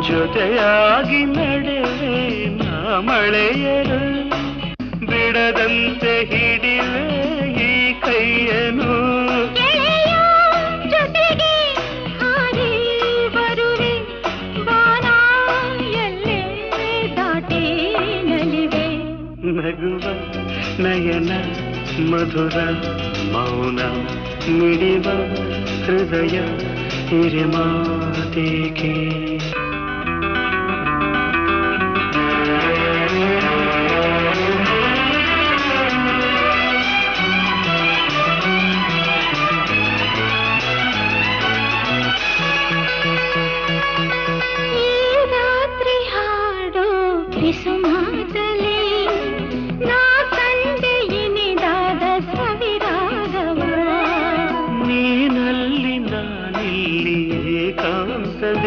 ಜೊತೆಯಾಗಿ ನಡೆವೆ ನಾ ಮಳೆಯರು ಬಿಡದಂತೆ ಹಿಡಿವೆ ಈ ಕೈಯನು ಜೊತೆಗೆ ಹಾರಿ ಬರುವೆ ಬಾನ ಎಲ್ಲೇ ದಾಟಿ ನಲಿವೆ ನಗುವ ನಯನ ಮಧುರ ಮೌನ ಮಿಡಿವ ಹೃದಯ ಹಿರಿಮಾತೇಕೆ